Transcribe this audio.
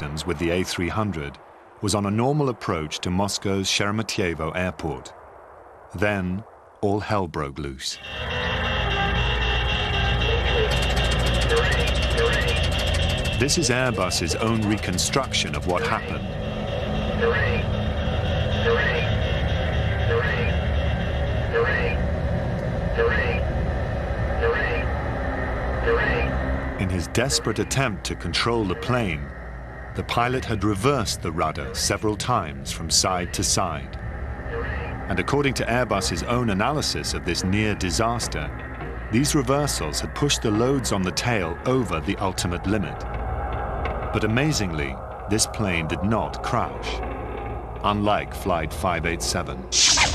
Systems with the A300 was on a normal approach to Moscow's Sheremetyevo airport. Then, all hell broke loose. This is Airbus's own reconstruction of what happened. In his desperate attempt to control the plane, the pilot had reversed the rudder several times from side to side. And according to Airbus's own analysis of this near disaster, these reversals had pushed the loads on the tail over the ultimate limit. But amazingly, this plane did not crash, unlike Flight 587.